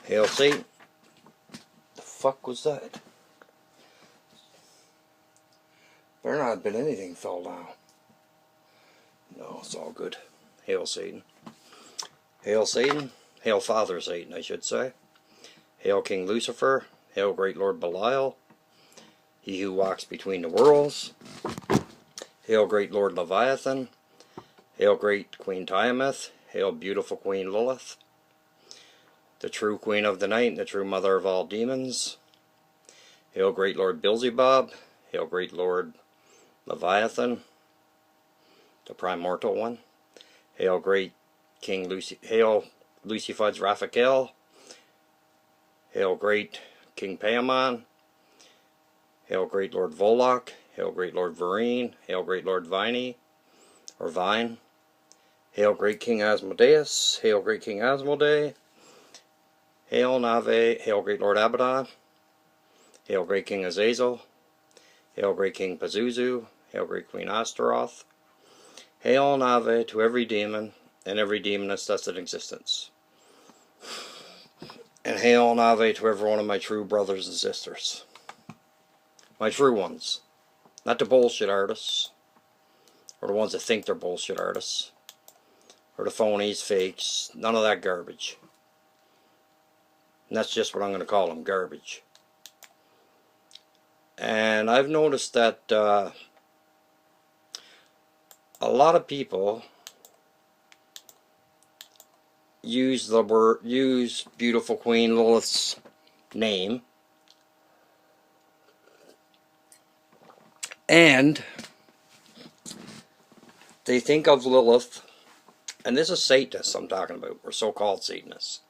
Hail Satan. The fuck was that? Better not have been anything fell down. No, it's all good. Hail Satan. Hail Satan. Hail Father Satan, I should say. Hail King Lucifer. Hail Great Lord Belial. He who walks between the worlds. Hail Great Lord Leviathan. Hail Great Queen Tiamat. Hail Beautiful Queen Lilith. The true Queen of the Night and the true Mother of all demons. Hail Great Lord Beelzebub. Hail Great Lord Leviathan, the primordial one. Hail Great King Hail Lucifer's Raphael. Hail Great King Paimon. Hail Great Lord Volok. Hail Great Lord Vereen. Hail Great Lord Vine. Hail Great King Asmodeus. Hail Great King Asmodee. Hail Nave. Hail Great Lord Abaddon. Hail Great King Azazel. Hail Great King Pazuzu. Hail Great Queen Astaroth. Hail Nave to every demon and every demoness that's in existence. And hail Nave to every one of my true brothers and sisters. My true ones. Not the bullshit artists. Or the ones that think they're bullshit artists. Or the phonies, fakes. None of that garbage. And that's just what I'm going to call them. Garbage. And I've noticed that a lot of people use Beautiful Queen Lilith's name, and they think of Lilith, and this is Satanists I'm talking about, or so-called Satanists,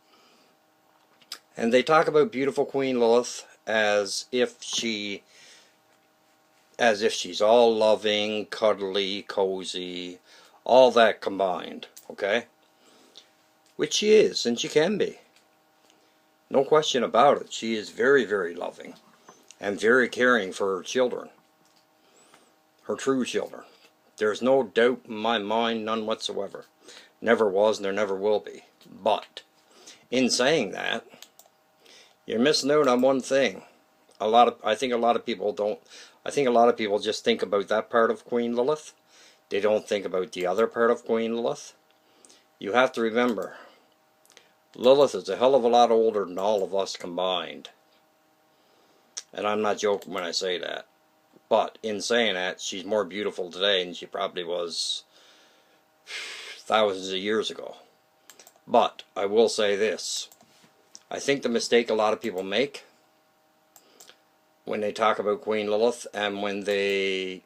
and they talk about Beautiful Queen Lilith as if she's all loving, cuddly, cozy, all that combined, okay? Which she is, and she can be. No question about it. She is very, very loving and very caring for her children. Her true children. There's no doubt in my mind, none whatsoever. Never was, and there never will be. But, in saying that, you're missing out on one thing. I think a lot of people just think about that part of Queen Lilith. They don't think about the other part of Queen Lilith. You have to remember, Lilith is a hell of a lot older than all of us combined. And I'm not joking when I say that. But in saying that, she's more beautiful today than she probably was thousands of years ago. But I will say this. I think the mistake a lot of people make when they talk about Queen Lilith, and when they,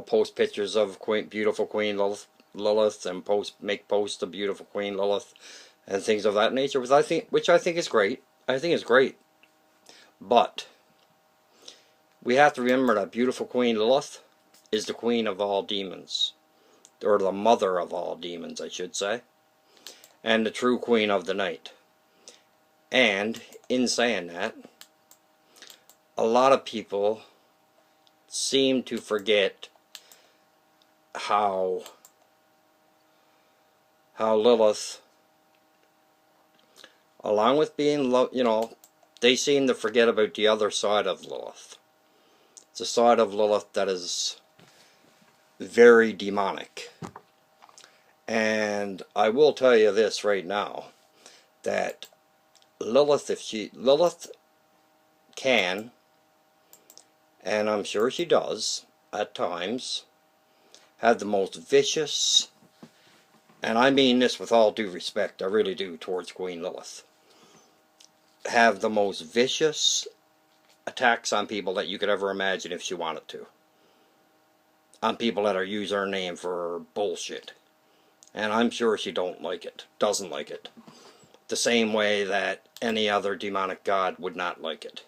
post pictures of beautiful Queen Lilith, and make posts of beautiful Queen Lilith, and things of that nature, which I think is great. I think it's great. But we have to remember that beautiful Queen Lilith is the queen of all demons, or the mother of all demons, I should say, and the true queen of the night. And in saying that, a lot of people seem to forget how Lilith, along with being, they seem to forget about the other side of Lilith. It's a side of Lilith that is very demonic. And I will tell you this right now, that Lilith can, and I'm sure she does, at times, have the most vicious, and I mean this with all due respect, I really do, towards Queen Lilith, have the most vicious attacks on people that you could ever imagine if she wanted to. On people that are using her name for bullshit. And I'm sure she doesn't like it. The same way that any other demonic god would not like it.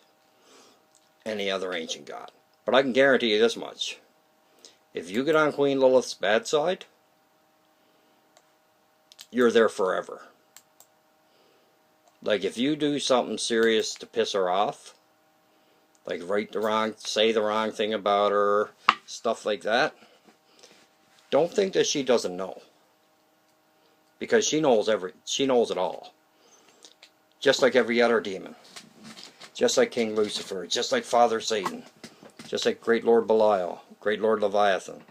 Any other ancient god. But I can guarantee you this much. If you get on Queen Lilith's bad side, you're there forever. Like, if you do something serious to piss her off, like say the wrong thing about her, stuff like that, don't think that she doesn't know. Because she knows it all. just like every other demon, just like King Lucifer, just like Father Satan, just like Great Lord Belial, Great Lord Leviathan,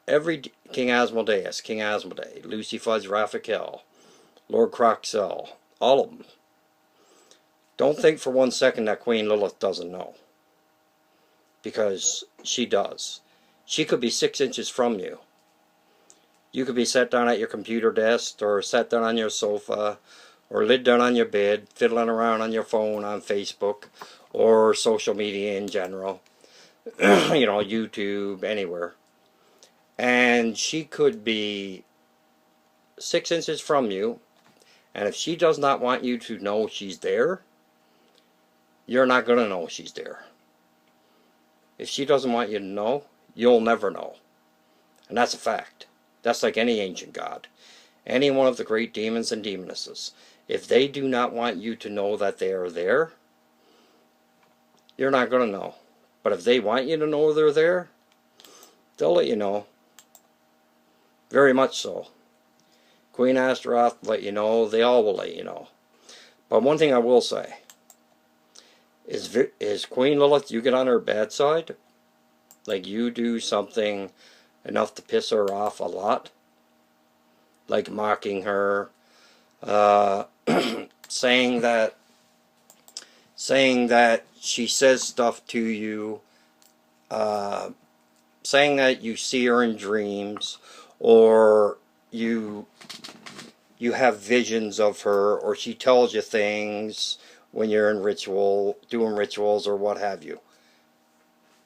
every King Asmodeus, King Asmodee, Lucy Fudge Raphael, Lord Croxel, all of them. Don't think for one second that Queen Lilith doesn't know, because she does. She could be 6 inches from you. You could be sat down at your computer desk, or sat down on your sofa, or laid down on your bed, fiddling around on your phone on Facebook, or social media in general, you know, YouTube, anywhere. And she could be 6 inches from you, and if she does not want you to know she's there, you're not going to know she's there. If she doesn't want you to know, you'll never know. And that's a fact. That's like any ancient god. Any one of the great demons and demonesses. If they do not want you to know that they are there, you're not going to know. But if they want you to know they're there, they'll let you know. Very much so. Queen Astaroth let you know. They all will let you know. But one thing I will say is Queen Lilith, you get on her bad side, like you do something enough to piss her off a lot, like mocking her, saying that she says stuff to you, saying that you see her in dreams, or you have visions of her, or she tells you things when you're in ritual, doing rituals or what have you.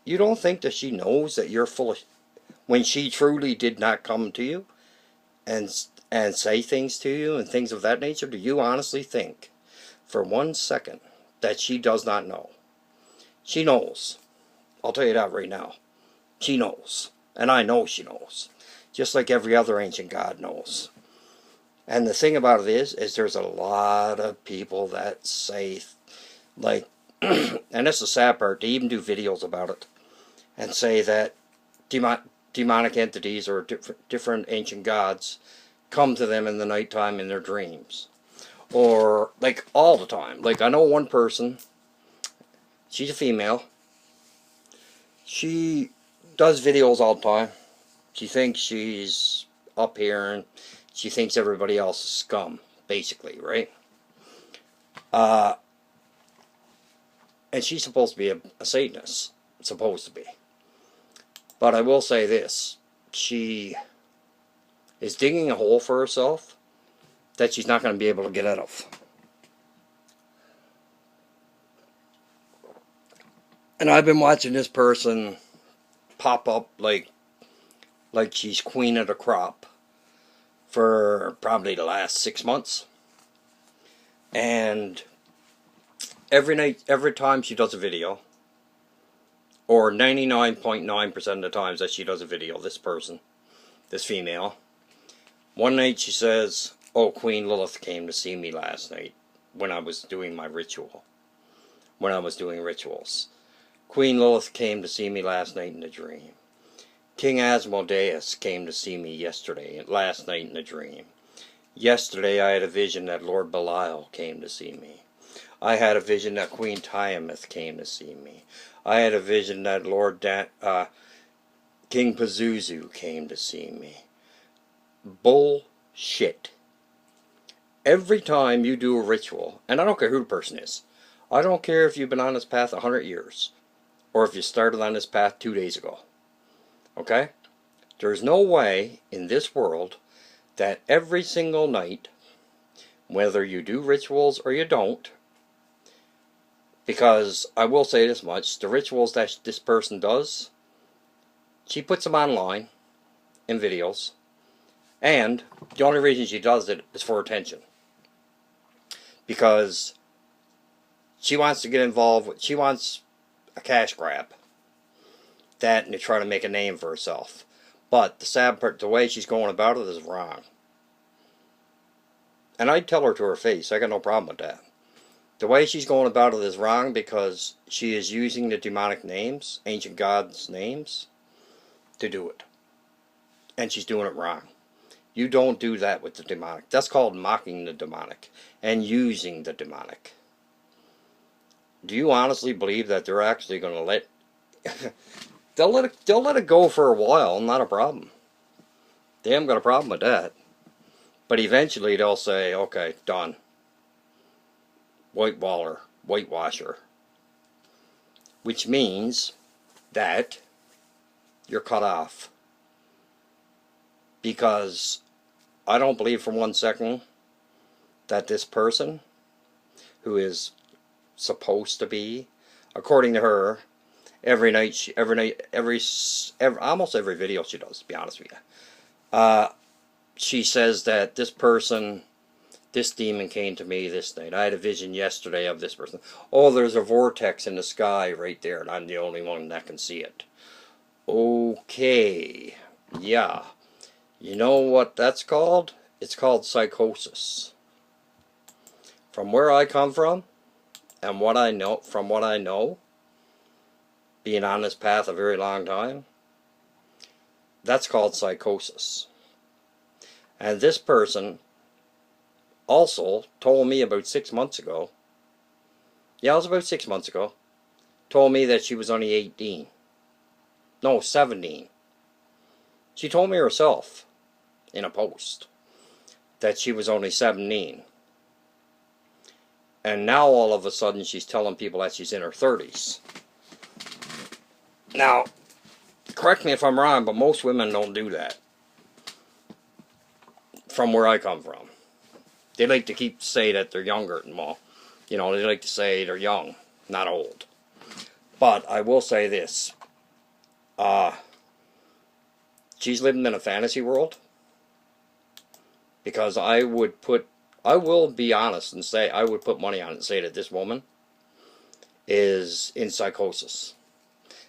You don't think that she knows that you're full of, when she truly did not come to you and say things to you and things of that nature? Do you honestly think for 1 second that she does not know? She knows. I'll tell you that right now. She knows. And I know she knows. Just like every other ancient god knows. And the thing about it is there's a lot of people that say, like, and that's the sad part, they even do videos about it, and say that demonic entities or different ancient gods come to them in the nighttime in their dreams. Or, like, all the time. Like, I know one person, she's a female, she does videos all the time. She thinks she's up here, and she thinks everybody else is scum, basically, right? And she's supposed to be a Satanist. Supposed to be. But I will say this. She is digging a hole for herself that she's not going to be able to get out of. And I've been watching this person pop up like she's queen of the crop for probably the last 6 months. And every night, every time she does a video, or 99.9% of the times that she does a video, this person, this female, one night she says, "Oh, Queen Lilith came to see me last night when I was doing my ritual. When I was doing rituals. Queen Lilith came to see me last night in a dream. King Asmodeus came to see me last night in a dream. Yesterday I had a vision that Lord Belial came to see me. I had a vision that Queen Tiamat came to see me. I had a vision that King Pazuzu came to see me." Bullshit. Every time you do a ritual, and I don't care who the person is, I don't care if you've been on this path 100 years, or if you started on this path 2 days ago. Okay? There's no way in this world that every single night, whether you do rituals or you don't, because I will say this much, the rituals that this person does, she puts them online in videos, and the only reason she does it is for attention. Because she wants to get involved she wants a cash grab. That and to try to make a name for herself. But the sad part, the way she's going about it is wrong. And I'd tell her to her face, I got no problem with that. The way she's going about it is wrong because she is using the demonic names, ancient gods' names, to do it. And she's doing it wrong. You don't do that with the demonic. That's called mocking the demonic and using the demonic. Do you honestly believe that they're actually going to let... they'll let it go for a while, not a problem. They haven't got a problem with that. But eventually they'll say, okay, done. Whitewasher. Which means that you're cut off. Because I don't believe for 1 second that this person, who is supposed to be, according to her, almost every video she does, to be honest with you, she says that this person, this demon came to me this night. I had a vision yesterday of this person. Oh, there's a vortex in the sky right there, and I'm the only one that can see it. Okay, yeah. You know what that's called? It's called psychosis. From where I come from, and what I know, being on this path a very long time, that's called psychosis. And this person also told me about 6 months ago, yeah, it was about 6 months ago, told me that she was only 18. No, 17. She told me herself in a post that she was only 17. And now all of a sudden she's telling people that she's in her 30s. Now, correct me if I'm wrong, but most women don't do that. From where I come from. They like to say that they're younger than well. You know, they like to say they're young, not old. But I will say this. She's living in a fantasy world. Because I will be honest and say, I would put money on it and say that this woman is in psychosis.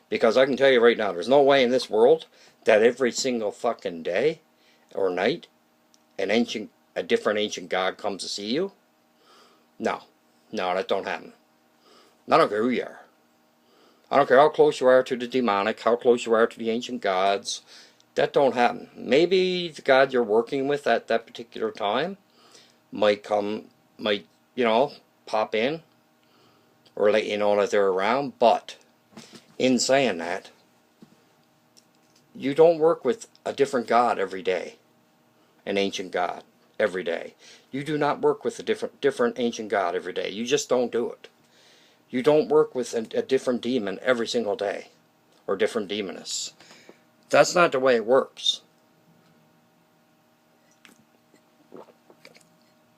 Because I can tell you right now, there's no way in this world that every single fucking day or night a different ancient god comes to see you. No, that don't happen. I don't care who you are. I don't care how close you are to the demonic, how close you are to the ancient gods. That don't happen. Maybe the god you're working with at that particular time might, you know, pop in or let you know that they're around. But in saying that, you don't work with a different god every day. An ancient god every day. You do not work with a different ancient god every day. You just don't do it. You don't work with a different demon every single day. Or different demoness. That's not the way it works.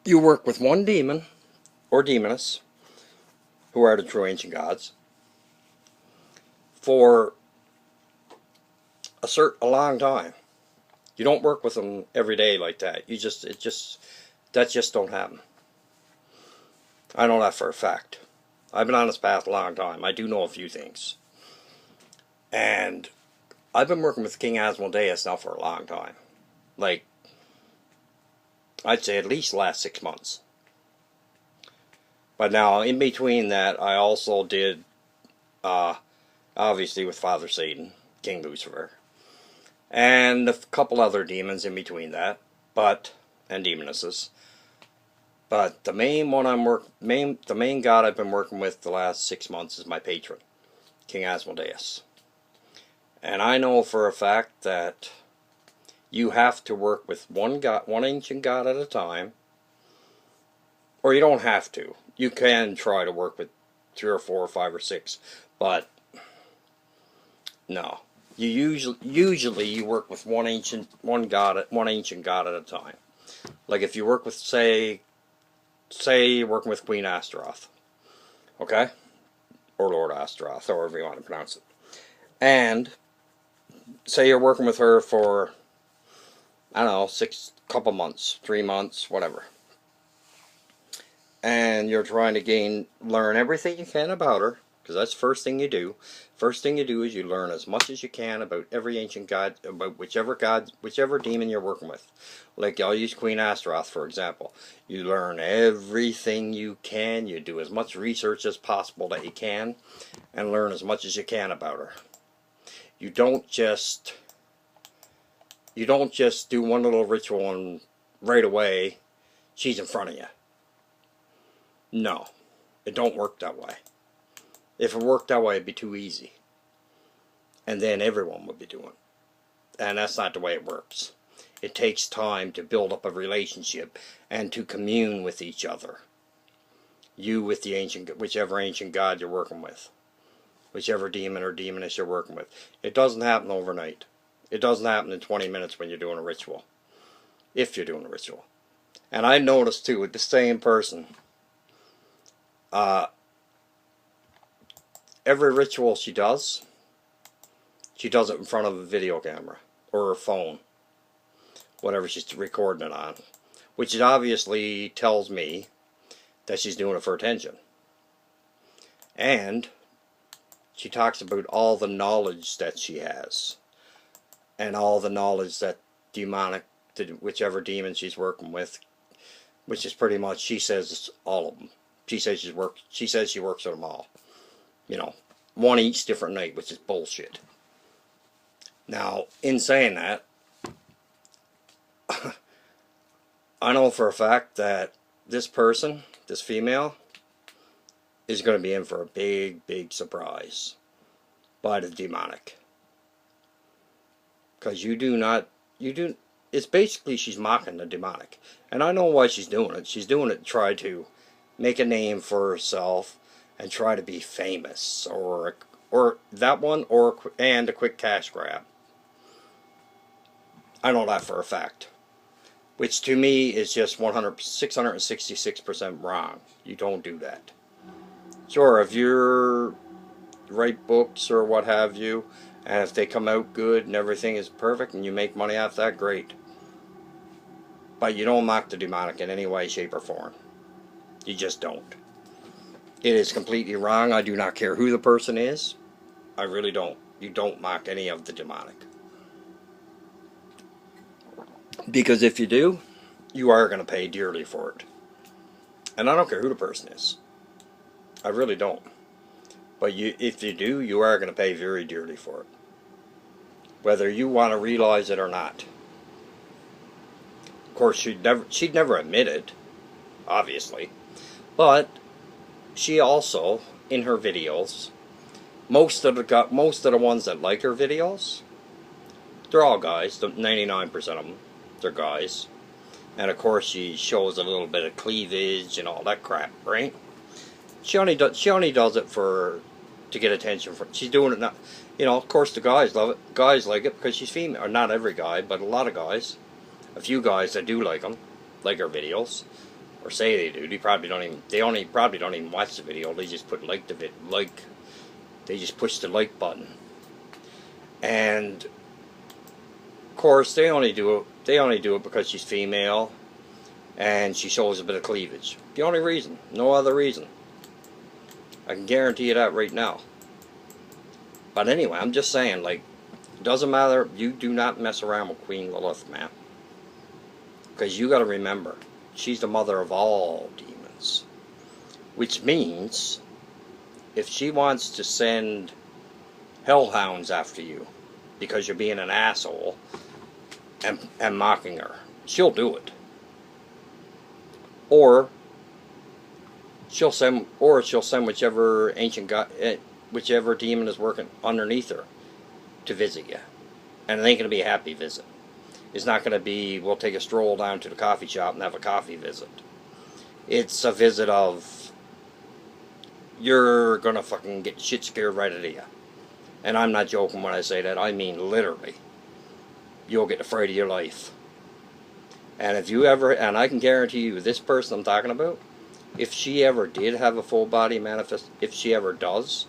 You work with one demon or demoness, who are the true ancient gods, for a long time. You don't work with them every day like that. That just don't happen. I know that for a fact. I've been on this path a long time. I do know a few things. And I've been working with King Asmodeus now for a long time. Like, I'd say at least the last 6 months. But now, in between that, I also did, obviously with Father Satan, King Lucifer, and a couple other demons in between that, and demonesses. But the main god I've been working with the last 6 months is my patron, King Asmodeus. And I know for a fact that you have to work with one ancient god at a time. Or you don't have to. You can try to work with 3 or 4 or 5 or 6. But no. You usually you work with one ancient god at a time. Like if you work with say you're working with Queen Astaroth. Okay? Or Lord Astaroth, however you want to pronounce it. And say you're working with her for, I don't know, couple months, 3 months, whatever. And you're trying to learn everything you can about her, because that's the first thing you do. First thing you do is you learn as much as you can about every ancient god, about whichever demon you're working with. Like, I'll use Queen Astaroth, for example. You learn everything you can, you do as much research as possible that you can, and learn as much as you can about her. You don't just You don't just do one little ritual and right away she's in front of you. No, it don't work that way. If it worked that way, it'd be too easy. And then everyone would be doing it. And that's not the way it works. It takes time to build up a relationship and to commune with each other. You with the whichever ancient god you're working with. Whichever demon or demoness you're working with. It doesn't happen overnight. It doesn't happen in 20 minutes when you're doing a ritual. If you're doing a ritual. And I noticed too, with the same person, every ritual she does it in front of a video camera or her phone, whatever she's recording it on, which obviously tells me that she's doing it for attention. And she talks about all the knowledge that she has, and all the knowledge that demonic, whichever demon she's working with, which is pretty much, she says, all of them. She says she works with them all. You know, one each different night, which is bullshit. Now, in saying that, I know for a fact that this person, this female, is going to be in for a big, big surprise by the demonic. Because it's basically she's mocking the demonic. And I know why she's doing it. She's doing it to try to make a name for herself and try to be famous, or that one, and a quick cash grab. I know that for a fact, which to me is just 666% wrong. You don't do that. Sure, if you write books or what have you, and if they come out good and everything is perfect and you make money off that, great. But you don't mock the demonic in any way, shape, or form. You just don't. It is completely wrong. I do not care who the person is. I really don't. You don't mock any of the demonic. Because if you do, you are going to pay dearly for it. And I don't care who the person is. I really don't. But if you do, you are going to pay very dearly for it. Whether you want to realize it or not. Of course, she'd never admit it, obviously. But she also, in her videos, most of the ones that like her videos, they're all guys. 99% of them, they're guys. And of course, she shows a little bit of cleavage and all that crap, right? She only does it to get attention. She's doing it not. You know, of course, the guys love it. Guys like it because she's female. Or not every guy, but a lot of guys. A few guys that do like them, like her videos, or say they do. They probably don't even watch the video. They just put they just push the like button. And of course, they only do it because she's female, and she shows a bit of cleavage. The only reason, no other reason. I can guarantee you that right now. But anyway, I'm just saying, like, it doesn't matter. You do not mess around with Queen Lilith, man. Because you got to remember, she's the mother of all demons. Which means, if she wants to send hellhounds after you because you're being an asshole and mocking her, she'll do it. Or she'll send whichever ancient god, whichever demon is working underneath her to visit you. And it ain't going to be a happy visit. It's not going to be, we'll take a stroll down to the coffee shop and have a coffee visit. It's a visit of, you're going to fucking get shit scared right out of you. And I'm not joking when I say that. I mean literally. You'll get afraid of your life. And if you ever, and I can guarantee you, this person I'm talking about, if she ever did have a full body if she ever does,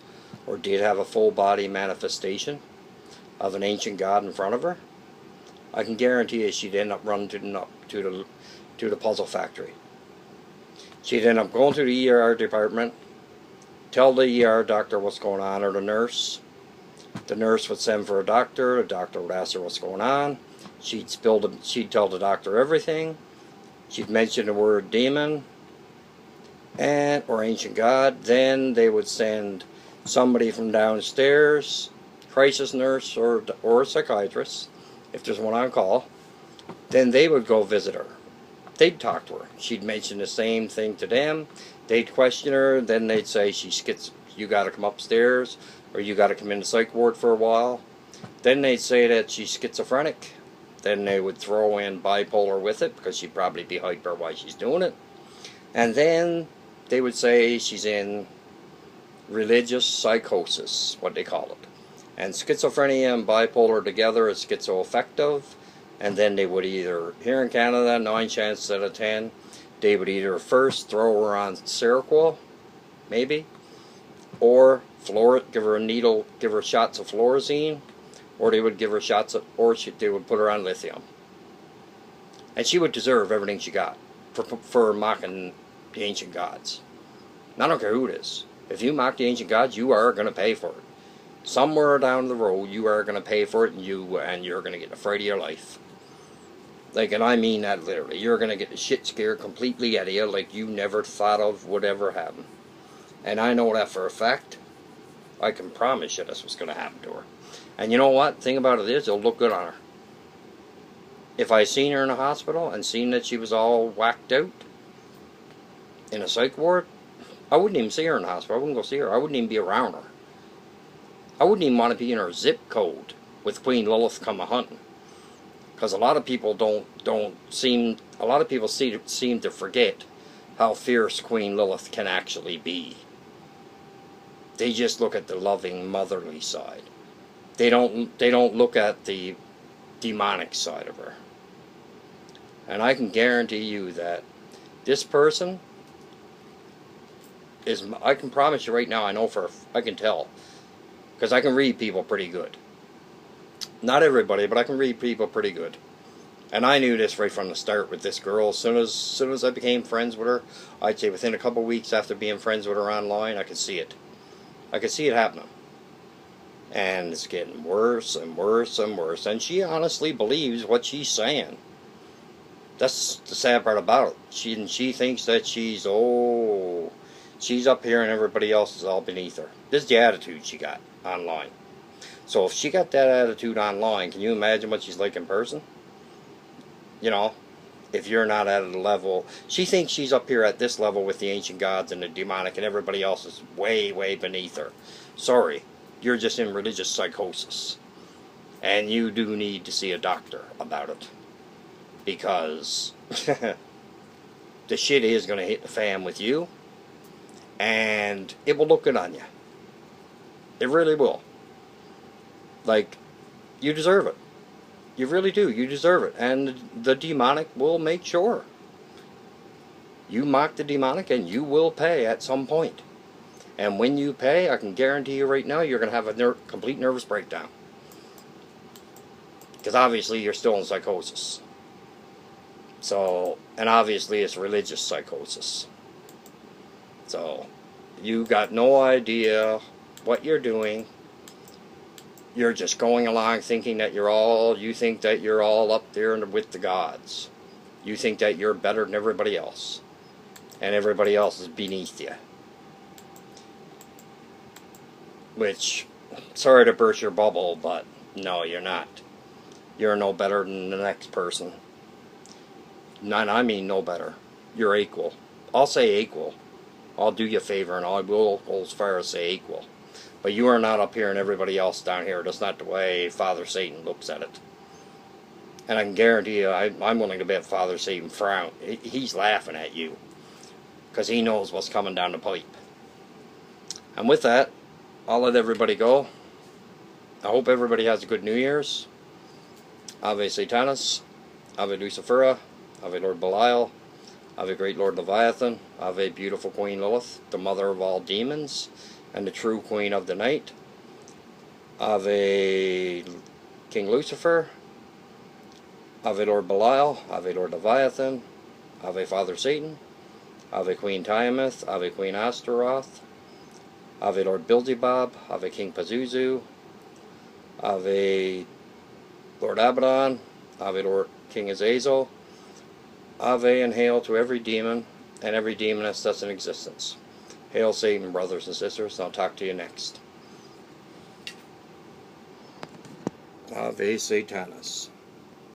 or did have a full body manifestation of an ancient god in front of her, I can guarantee you she'd end up running to the puzzle factory. She'd end up going to the ER department, tell the ER doctor what's going on, or the nurse. The nurse would send for a doctor. The doctor would ask her what's going on. She'd tell the doctor everything. She'd mention the word demon or ancient god. Then they would send somebody from downstairs, crisis nurse or a psychiatrist, if there's one on call, then they would go visit her. They'd talk to her. She'd mention the same thing to them. They'd question her. Then they'd say, you got to come upstairs, or you got to come in the psych ward for a while. Then they'd say that she's schizophrenic. Then they would throw in bipolar with it, because she'd probably be hyper while she's doing it. And then they would say she's in religious psychosis, what they call it. And schizophrenia and bipolar together is schizoaffective. And then they would either, here in Canada, 9 chances out of 10, they would either first throw her on Seroquel, maybe, or give her a needle, give her shots of fluorescein, or they would give her shots of, they would put her on lithium. And she would deserve everything she got for mocking the ancient gods. And I don't care who it is. If you mock the ancient gods, you are going to pay for it. Somewhere down the road, you are going to pay for it, and you're going to get the fright of your life. Like, and I mean that literally. You're going to get the shit scared completely out of you, like you never thought of would ever happen. And I know that for a fact. I can promise you that's what's going to happen to her. And you know what? The thing about it is, it'll look good on her. If I seen her in a hospital and seen that she was all whacked out in a psych ward, I wouldn't even see her in the hospital. I wouldn't go see her. I wouldn't even be around her. I wouldn't even want to be in her zip code with Queen Lilith come a-hunting. Because a lot of people seem to forget how fierce Queen Lilith can actually be. They just look at the loving, motherly side. They don't look at the demonic side of her. And I can guarantee you that this person is, I can promise you right now, I can tell. Because I can read people pretty good. Not everybody, but I can read people pretty good. And I knew this right from the start with this girl. As soon as I became friends with her, I'd say within a couple weeks after being friends with her online, I could see it. I could see it happening. And it's getting worse and worse and worse. And she honestly believes what she's saying. That's the sad part about it. She thinks that she's up here and everybody else is all beneath her. This is the attitude she got online. So if she got that attitude online, can you imagine what she's like in person? You know, if you're not at a level, she thinks she's up here at this level with the ancient gods and the demonic, and everybody else is way, way beneath her. Sorry, you're just in religious psychosis. And you do need to see a doctor about it. Because the shit is going to hit the fan with you, and it will look good on you. It really will. Like, you deserve it. You really do. You deserve it. And the demonic will make sure. You mock the demonic and you will pay at some point. And when you pay, I can guarantee you right now, you're going to have a complete nervous breakdown. Because obviously you're still in psychosis. So, and obviously it's religious psychosis. So, you got no idea what you're doing. You're just going along thinking that you think that you're all up there with the gods. You think that you're better than everybody else. And everybody else is beneath you. Which, sorry to burst your bubble, but no, you're not. You're no better than the next person. I mean no better. You're equal. I'll say equal. I'll do you a favor and I will go as far as say equal. But you are not up here and everybody else down here. That's not the way Father Satan looks at it. And I can guarantee you, I'm willing to bet Father Satan frown. He's laughing at you. Because he knows what's coming down the pipe. And with that, I'll let everybody go. I hope everybody has a good New Year's. Ave Satanis. Ave Lucifera. Ave Lord Belial. Ave Great Lord Leviathan. Ave Beautiful Queen Lilith, the mother of all demons, and the true Queen of the Night. Ave King Lucifer. Ave Lord Belial. Ave Lord Leviathan. Ave Father Satan. Ave Queen Tiamat. Ave Queen Astaroth. Ave Lord Beelzebub. Ave King Pazuzu. Ave Lord Abaddon. Ave Lord King Azazel. Ave and hail to every demon and every demoness that's in existence. Hail Satan, brothers and sisters. I'll talk to you next. Ave Satanis.